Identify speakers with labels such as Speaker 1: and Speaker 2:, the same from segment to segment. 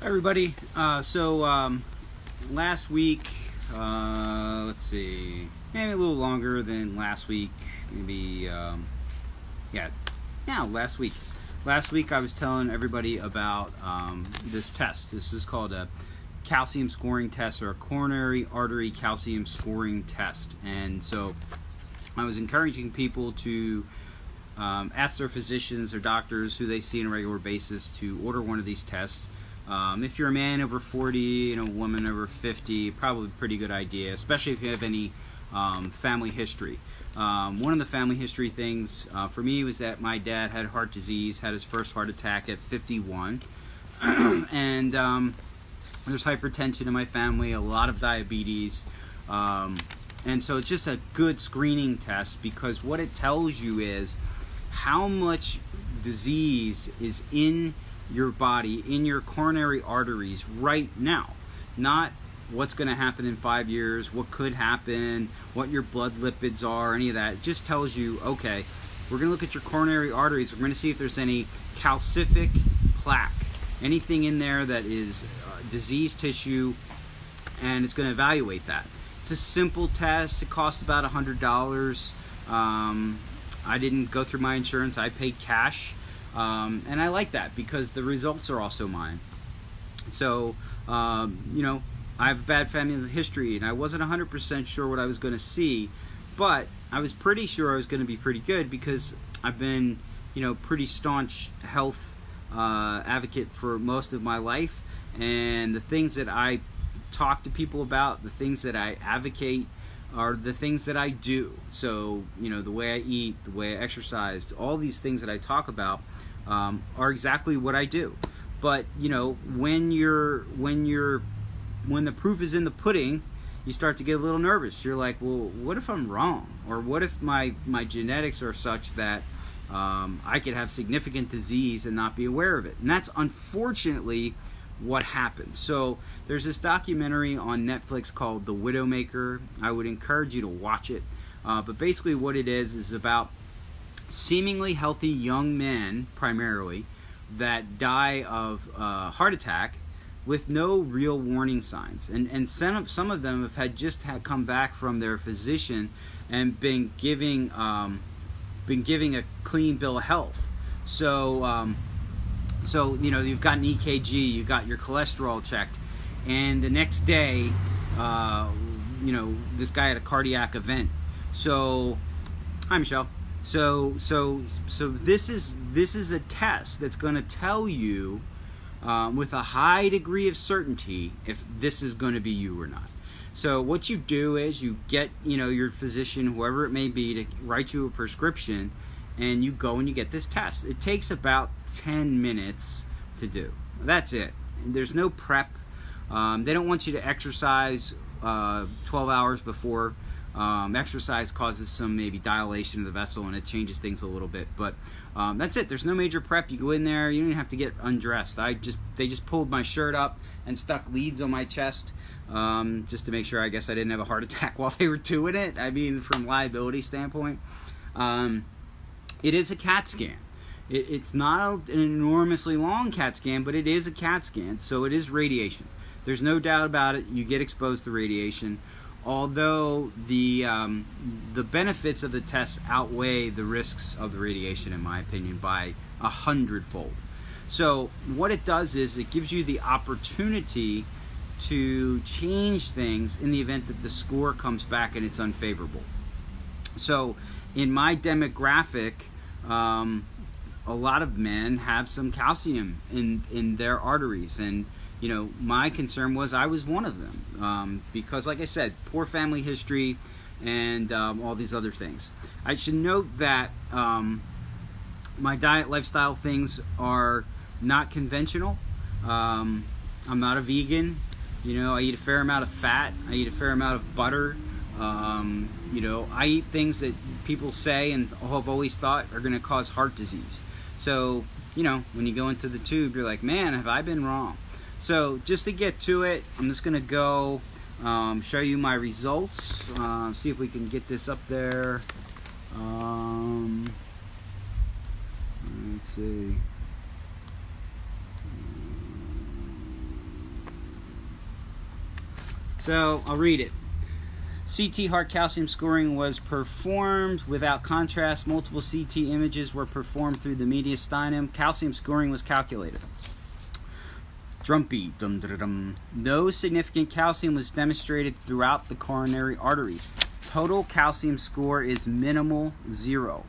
Speaker 1: Hi everybody. Last week, let's see, maybe a little longer than last week. Maybe, last week. Last week I was telling everybody about this test. This is called a calcium scoring test, or a coronary artery calcium scoring test. And so I was encouraging people to ask their physicians or doctors who they see on a regular basis to order one of these tests. If you're a man over 40 and a woman over 50, probably a pretty good idea, especially if you have any family history. One of the family history things for me was that my dad had heart disease, had his first heart attack at 51, and there's hypertension in my family, a lot of diabetes, and so it's just a good screening test, because what it tells you is how much disease is in your body, in your coronary arteries right now. Not what's going to happen in 5 years, what could happen, what your blood lipids are, any of that. It just tells you, okay, we're going to look at your coronary arteries. We're going to see if there's any calcific plaque, anything in there that is diseased tissue, and it's going to evaluate that. It's a simple test. It costs about $100. I didn't go through my insurance. I paid cash. And I like that because the results are also mine. So, I have a bad family history, and I wasn't 100% sure what I was going to see, but I was pretty sure I was going to be pretty good, because I've been, pretty staunch health advocate for most of my life, and the things that I talk to people about, the things that I advocate, are the things that I do. So, the way I eat, the way I exercise, all these things that I talk about are exactly what I do. But when the proof is in the pudding, you start to get a little nervous. You're like, well, what if I'm wrong? Or what if my genetics are such that I could have significant disease and not be aware of it? And that's unfortunately what happens. So there's this documentary on Netflix called The Widowmaker. I would encourage you to watch it. But basically what it is about seemingly healthy young men, primarily, that die of heart attack with no real warning signs. And some of them have come back from their physician and been giving a clean bill of health. So you've got an EKG, you've got your cholesterol checked, and the next day, this guy had a cardiac event. So, hi Michelle. So this is a test that's going to tell you with a high degree of certainty if this is going to be you or not. So what you do is you get your physician, whoever it may be, to write you a prescription, and you go and you get this test. It takes about 10 minutes to do. That's it. There's no prep. They don't want you to exercise 12 hours before. Exercise causes some maybe dilation of the vessel, and it changes things a little bit, but that's it. There's no major prep. You go in there, you don't even have to get undressed. They just pulled my shirt up and stuck leads on my chest, just to make sure, I guess, I didn't have a heart attack while they were doing it. I mean, from liability standpoint. It is a CAT scan. It's not an enormously long CAT scan, but it is a CAT scan, so it is radiation. There's no doubt about it. You get exposed to radiation. Although the benefits of the test outweigh the risks of the radiation, in my opinion, by 100-fold. So what it does is it gives you the opportunity to change things in the event that the score comes back and it's unfavorable. So in my demographic, a lot of men have some calcium in their arteries, and my concern was I was one of them, because, like I said, poor family history and all these other things. I should note that my diet, lifestyle things are not conventional. I'm not a vegan. I eat a fair amount of fat. I eat a fair amount of butter. I eat things that people say and have always thought are going to cause heart disease. So, when you go into the tube, you're like, man, have I been wrong? So just to get to it, I'm just going to go show you my results, see if we can get this up there. Let's see. So I'll read it. CT heart calcium scoring was performed without contrast. Multiple CT images were performed through the mediastinum. Calcium scoring was calculated. Drum beat. Dum, dum, dum. No significant calcium was demonstrated throughout the coronary arteries. Total calcium score is minimal, 0.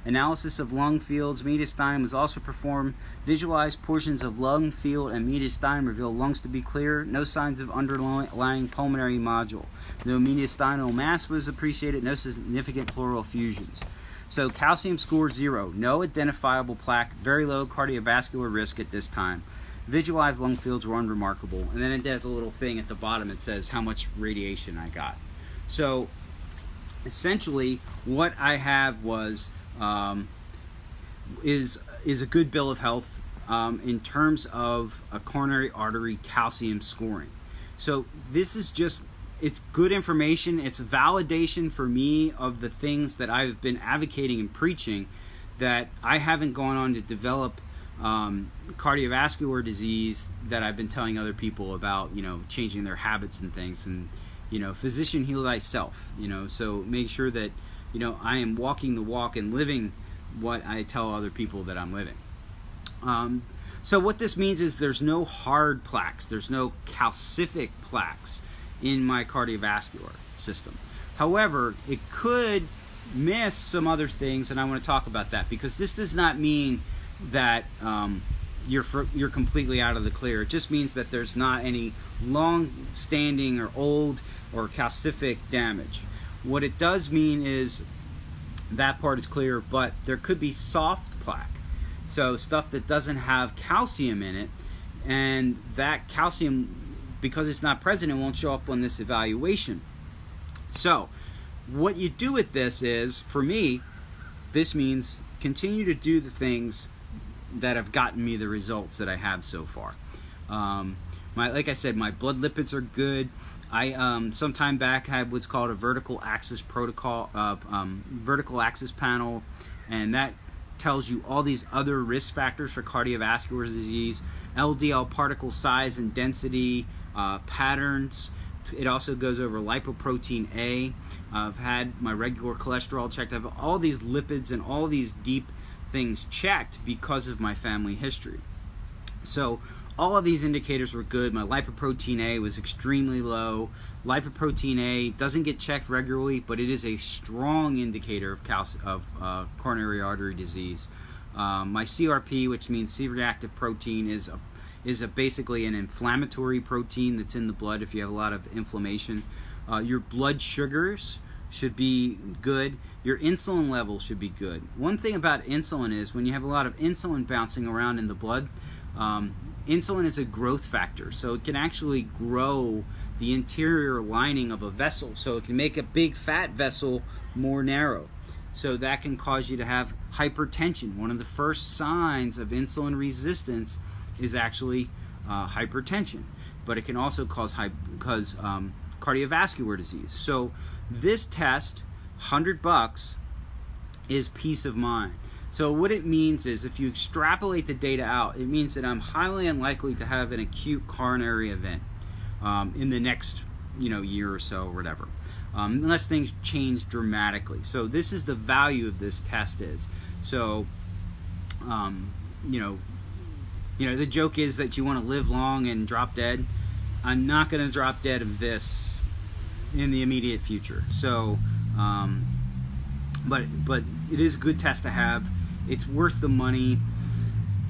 Speaker 1: Analysis of lung fields, mediastinum was also performed. Visualized portions of lung field and mediastinum reveal lungs to be clear. No signs of underlying pulmonary module. No mediastinal mass was appreciated. No significant pleural effusions. So calcium score 0. No identifiable plaque. Very low cardiovascular risk at this time. Visualized lung fields were unremarkable. And then it does a little thing at the bottom that says how much radiation I got. So essentially what I have was is a good bill of health in terms of a coronary artery calcium scoring. So this is just, it's good information. It's a validation for me of the things that I've been advocating and preaching, that I haven't gone on to develop cardiovascular disease that I've been telling other people about, changing their habits and things. And, physician, heal thyself, so make sure that, I am walking the walk and living what I tell other people that I'm living. So what this means is there's no hard plaques, there's no calcific plaques in my cardiovascular system. However, it could miss some other things, and I want to talk about that, because this does not mean that you're completely out of the clear. It just means that there's not any long-standing or old or calcific damage. What it does mean is that part is clear, but there could be soft plaque. So stuff that doesn't have calcium in it, and that calcium, because it's not present, it won't show up on this evaluation. So what you do with this is, for me, this means continue to do the things that have gotten me the results that I have so far. Like I said, my blood lipids are good. I some time back had what's called a vertical axis protocol, vertical axis panel, and that tells you all these other risk factors for cardiovascular disease, LDL particle size and density, patterns. It also goes over lipoprotein A. I've had my regular cholesterol checked. I have all these lipids and all these deep things checked because of my family history. So all of these indicators were good. My lipoprotein A was extremely low. Lipoprotein A doesn't get checked regularly, but it is a strong indicator of coronary artery disease. My CRP, which means C-reactive protein, is basically an inflammatory protein that's in the blood if you have a lot of inflammation. Your blood sugars should be good. Your insulin level should be good. One thing about insulin is when you have a lot of insulin bouncing around in the blood, insulin is a growth factor, so it can actually grow the interior lining of a vessel, so it can make a big fat vessel more narrow. So that can cause you to have hypertension. One of the first signs of insulin resistance is actually hypertension, but it can also cause cardiovascular disease. So this test, $100, is peace of mind. So what it means is, if you extrapolate the data out, it means that I'm highly unlikely to have an acute coronary event in the next year or so or whatever, unless things change dramatically. So this is the value of this test is. So the joke is that you want to live long and drop dead. I'm not going to drop dead of this in the immediate future. So but it is a good test to have. It's worth the money.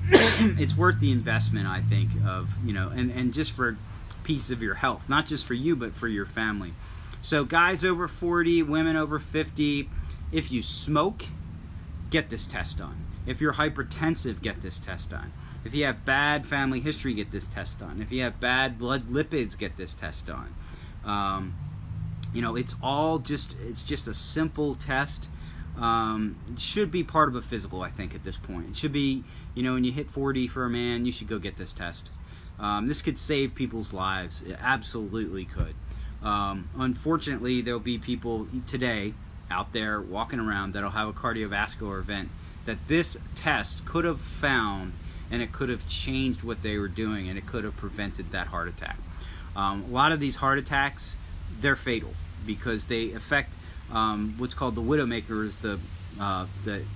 Speaker 1: It's worth the investment, I think, of and just for peace of your health, not just for you but for your family. So guys over 40, women over 50, if you smoke, get this test done. If you're hypertensive, get this test done. If you have bad family history, get this test done. If you have bad blood lipids, get this test done. It's just a simple test. It should be part of a physical, I think, at this point. It should be, when you hit 40 for a man, you should go get this test. This could save people's lives. It absolutely could. Unfortunately, there'll be people today out there walking around that'll have a cardiovascular event that this test could have found, and it could have changed what they were doing, and it could have prevented that heart attack. A lot of these heart attacks, they're fatal because they affect what's called the widowmaker, is the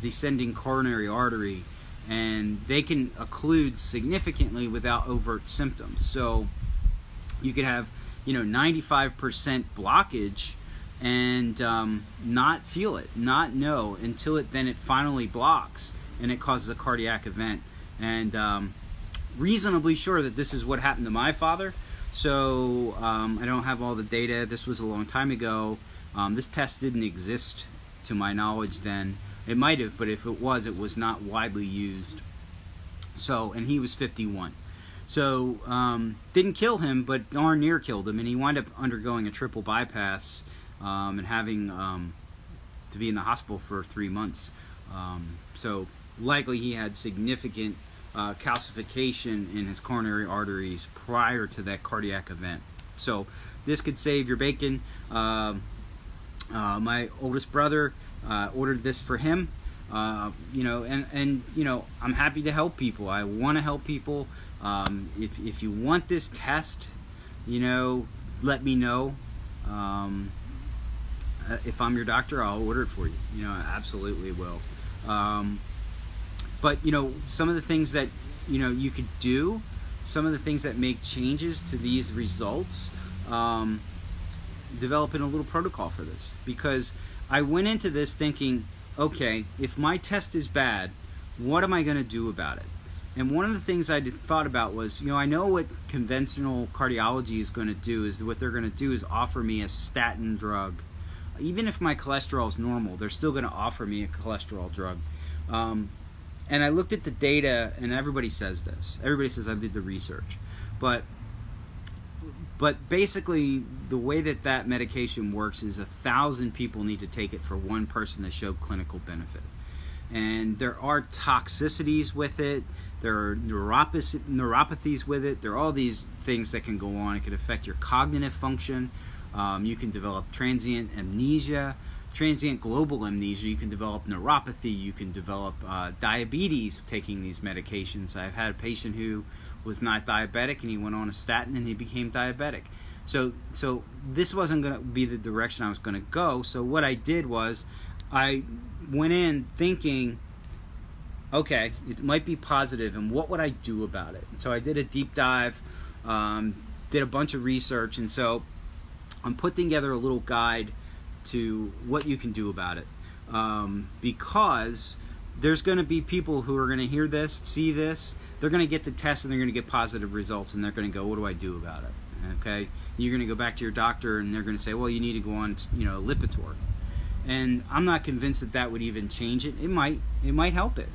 Speaker 1: descending coronary artery, and they can occlude significantly without overt symptoms. So you could have 95% blockage and not feel it, not know until it finally blocks and it causes a cardiac event. And reasonably sure that this is what happened to my father. So I don't have all the data. This was a long time ago. This test didn't exist to my knowledge then. It might have, but if it was not widely used. So, and he was 51. So didn't kill him, but darn near killed him, and he wound up undergoing a triple bypass and having to be in the hospital for 3 months. So likely he had significant calcification in his coronary arteries prior to that cardiac event. So this could save your bacon. My oldest brother ordered this for him. I'm happy to help people. I want to help people. If you want this test, let me know. If I'm your doctor, I'll order it for you. I absolutely will. But some of the things that you could do, some of the things that make changes to these results, developing a little protocol for this, because I went into this thinking, okay, if my test is bad, what am I going to do about it? And one of the things I thought about was, I know what conventional cardiology is going to do is what they're going to do is offer me a statin drug. Even if my cholesterol is normal, they're still going to offer me a cholesterol drug. And I looked at the data, and everybody says this. Everybody says I did the research. But basically, the way that medication works is 1,000 people need to take it for one person to show clinical benefit. And there are toxicities with it. There are neuropathies with it. There are all these things that can go on. It can affect your cognitive function. You can develop transient amnesia, transient global amnesia. You can develop neuropathy. You can develop diabetes taking these medications. I've had a patient who was not diabetic, and he went on a statin, and he became diabetic. So this wasn't going to be the direction I was going to go. So what I did was I went in thinking, okay, it might be positive, and what would I do about it? And so I did a deep dive, did a bunch of research, and so I'm putting together a little guide to what you can do about it, because there's going to be people who are going to hear this, see this, they're going to get the test, and they're going to get positive results, and they're going to go, what do I do about it? Okay, you're going to go back to your doctor, and they're going to say, well, you need to go on Lipitor. And I'm not convinced that would even change it. It might help it,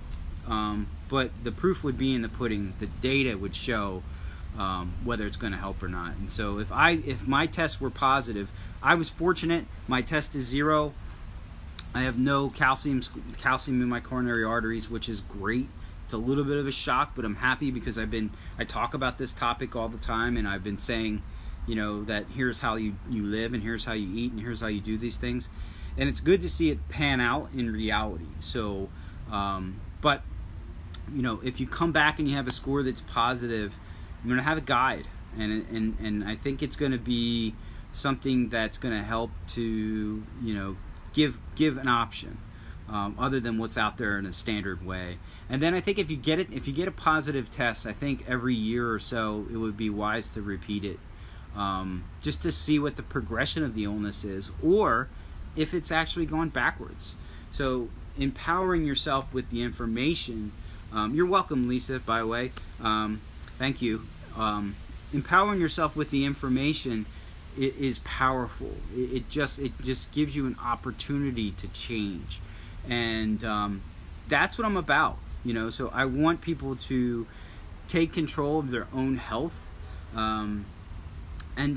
Speaker 1: but the proof would be in the pudding. The data would show whether it's going to help or not. And so if my tests were positive, I was fortunate. My test is 0. I have no calcium in my coronary arteries, which is great. It's a little bit of a shock, but I'm happy because I talk about this topic all the time, and I've been saying, that here's how you live, and here's how you eat, and here's how you do these things. And it's good to see it pan out in reality. So, but, if you come back and you have a score that's positive, I'm going to have a guide. And I think it's going to be something that's going to help to, give an option other than what's out there in a standard way. And then I think if you get a positive test, I think every year or so it would be wise to repeat it, just to see what the progression of the illness is, or if it's actually gone backwards. So empowering yourself with the information. You're welcome, Lisa, by the way. Thank you. Empowering yourself with the information is powerful. It just gives you an opportunity to change, and that's what I'm about. So I want people to take control of their own health, and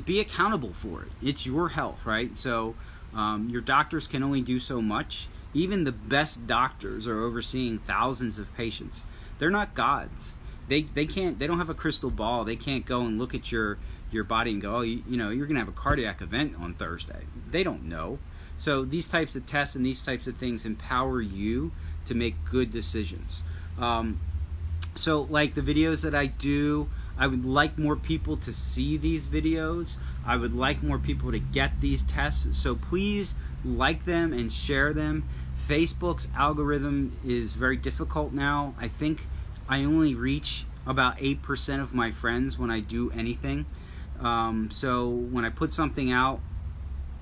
Speaker 1: be accountable for it. It's your health, right? So your doctors can only do so much. Even the best doctors are overseeing thousands of patients. They're not gods. They don't have a crystal ball. They can't go and look at your body and go, oh, you're going to have a cardiac event on Thursday. They don't know. So these types of tests and these types of things empower you to make good decisions. So like the videos that I do, I would like more people to see these videos. I would like more people to get these tests. So please like them and share them. Facebook's algorithm is very difficult now. I think I only reach about 8% of my friends when I do anything. So when I put something out,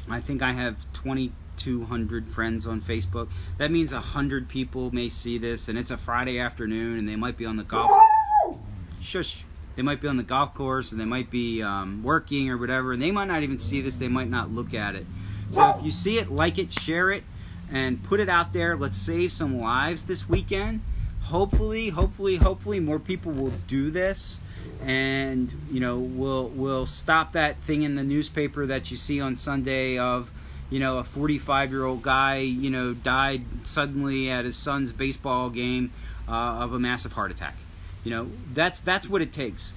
Speaker 1: I think I have 2,200 friends on Facebook. That means 100 people may see this, and it's a Friday afternoon, and they might be on the golf. Shush. They might be on the golf course, and they might be working or whatever, and they might not even see this. They might not look at it. So if you see it, like it, share it, and put it out there. Let's save some lives this weekend. Hopefully more people will do this, and we'll stop that thing in the newspaper that you see on Sunday of a 45-year-old guy died suddenly at his son's baseball game of a massive heart attack. That's what it takes.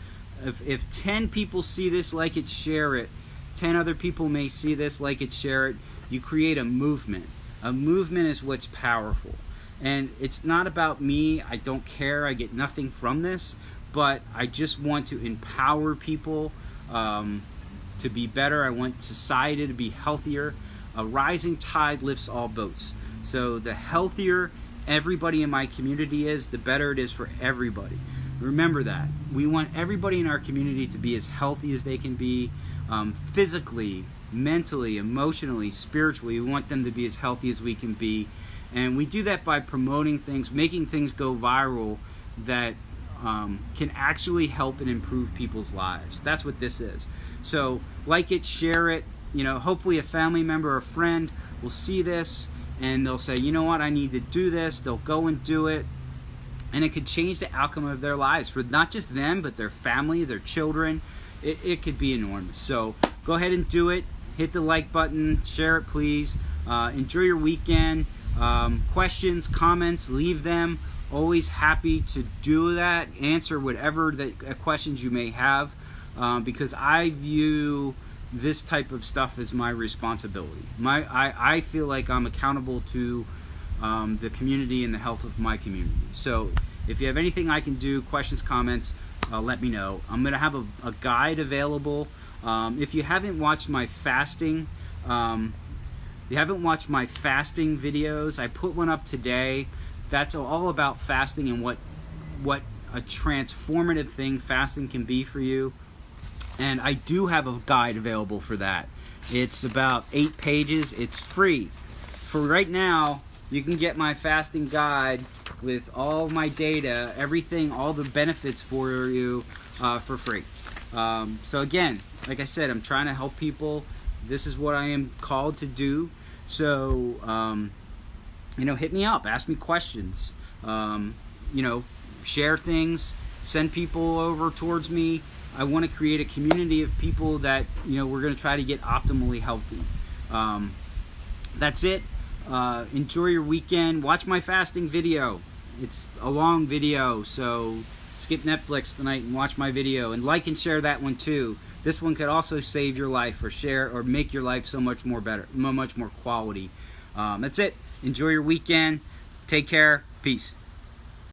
Speaker 1: If 10 people see this, like it, share it, 10 other people may see this, like it, share it, you create a movement. A movement is what's powerful. And it's not about me. I don't care. I get nothing from this. But I just want to empower people to be better. I want society to be healthier. A rising tide lifts all boats. So the healthier everybody in my community is, the better it is for everybody. Remember that. We want everybody in our community to be as healthy as they can be, physically, mentally, emotionally, spiritually. We want them to be as healthy as we can be. And we do that by promoting things, making things go viral that can actually help and improve people's lives. That's what this is. So like it, share it. Hopefully a family member or a friend will see this and they'll say, you know what, I need to do this. They'll go and do it. And it could change the outcome of their lives for not just them, but their family, their children. It could be enormous. So go ahead and do it. Hit the like button. Share it, please. Enjoy your weekend. Questions, comments, leave them. Always happy to do that. Answer whatever questions you may have, because I view this type of stuff as my responsibility. I feel like I'm accountable to the community and the health of my community. So if you have anything I can do, questions, comments, let me know. I'm going to have a guide available. If you haven't watched my fasting, videos, I put one up today. That's all about fasting and what a transformative thing fasting can be for you. And I do have a guide available for that. It's about 8 pages. It's free. For right now, you can get my fasting guide with all my data, everything, all the benefits for you for free. So again, like I said, I'm trying to help people. This is what I am called to do. So, hit me up, ask me questions, share things, send people over towards me. I want to create a community of people that, we're going to try to get optimally healthy. That's it. Enjoy your weekend. Watch my fasting video. It's a long video, so skip Netflix tonight and watch my video. And like and share that one too. This one could also save your life or make your life so much more better, much more quality. That's it. Enjoy your weekend. Take care. Peace.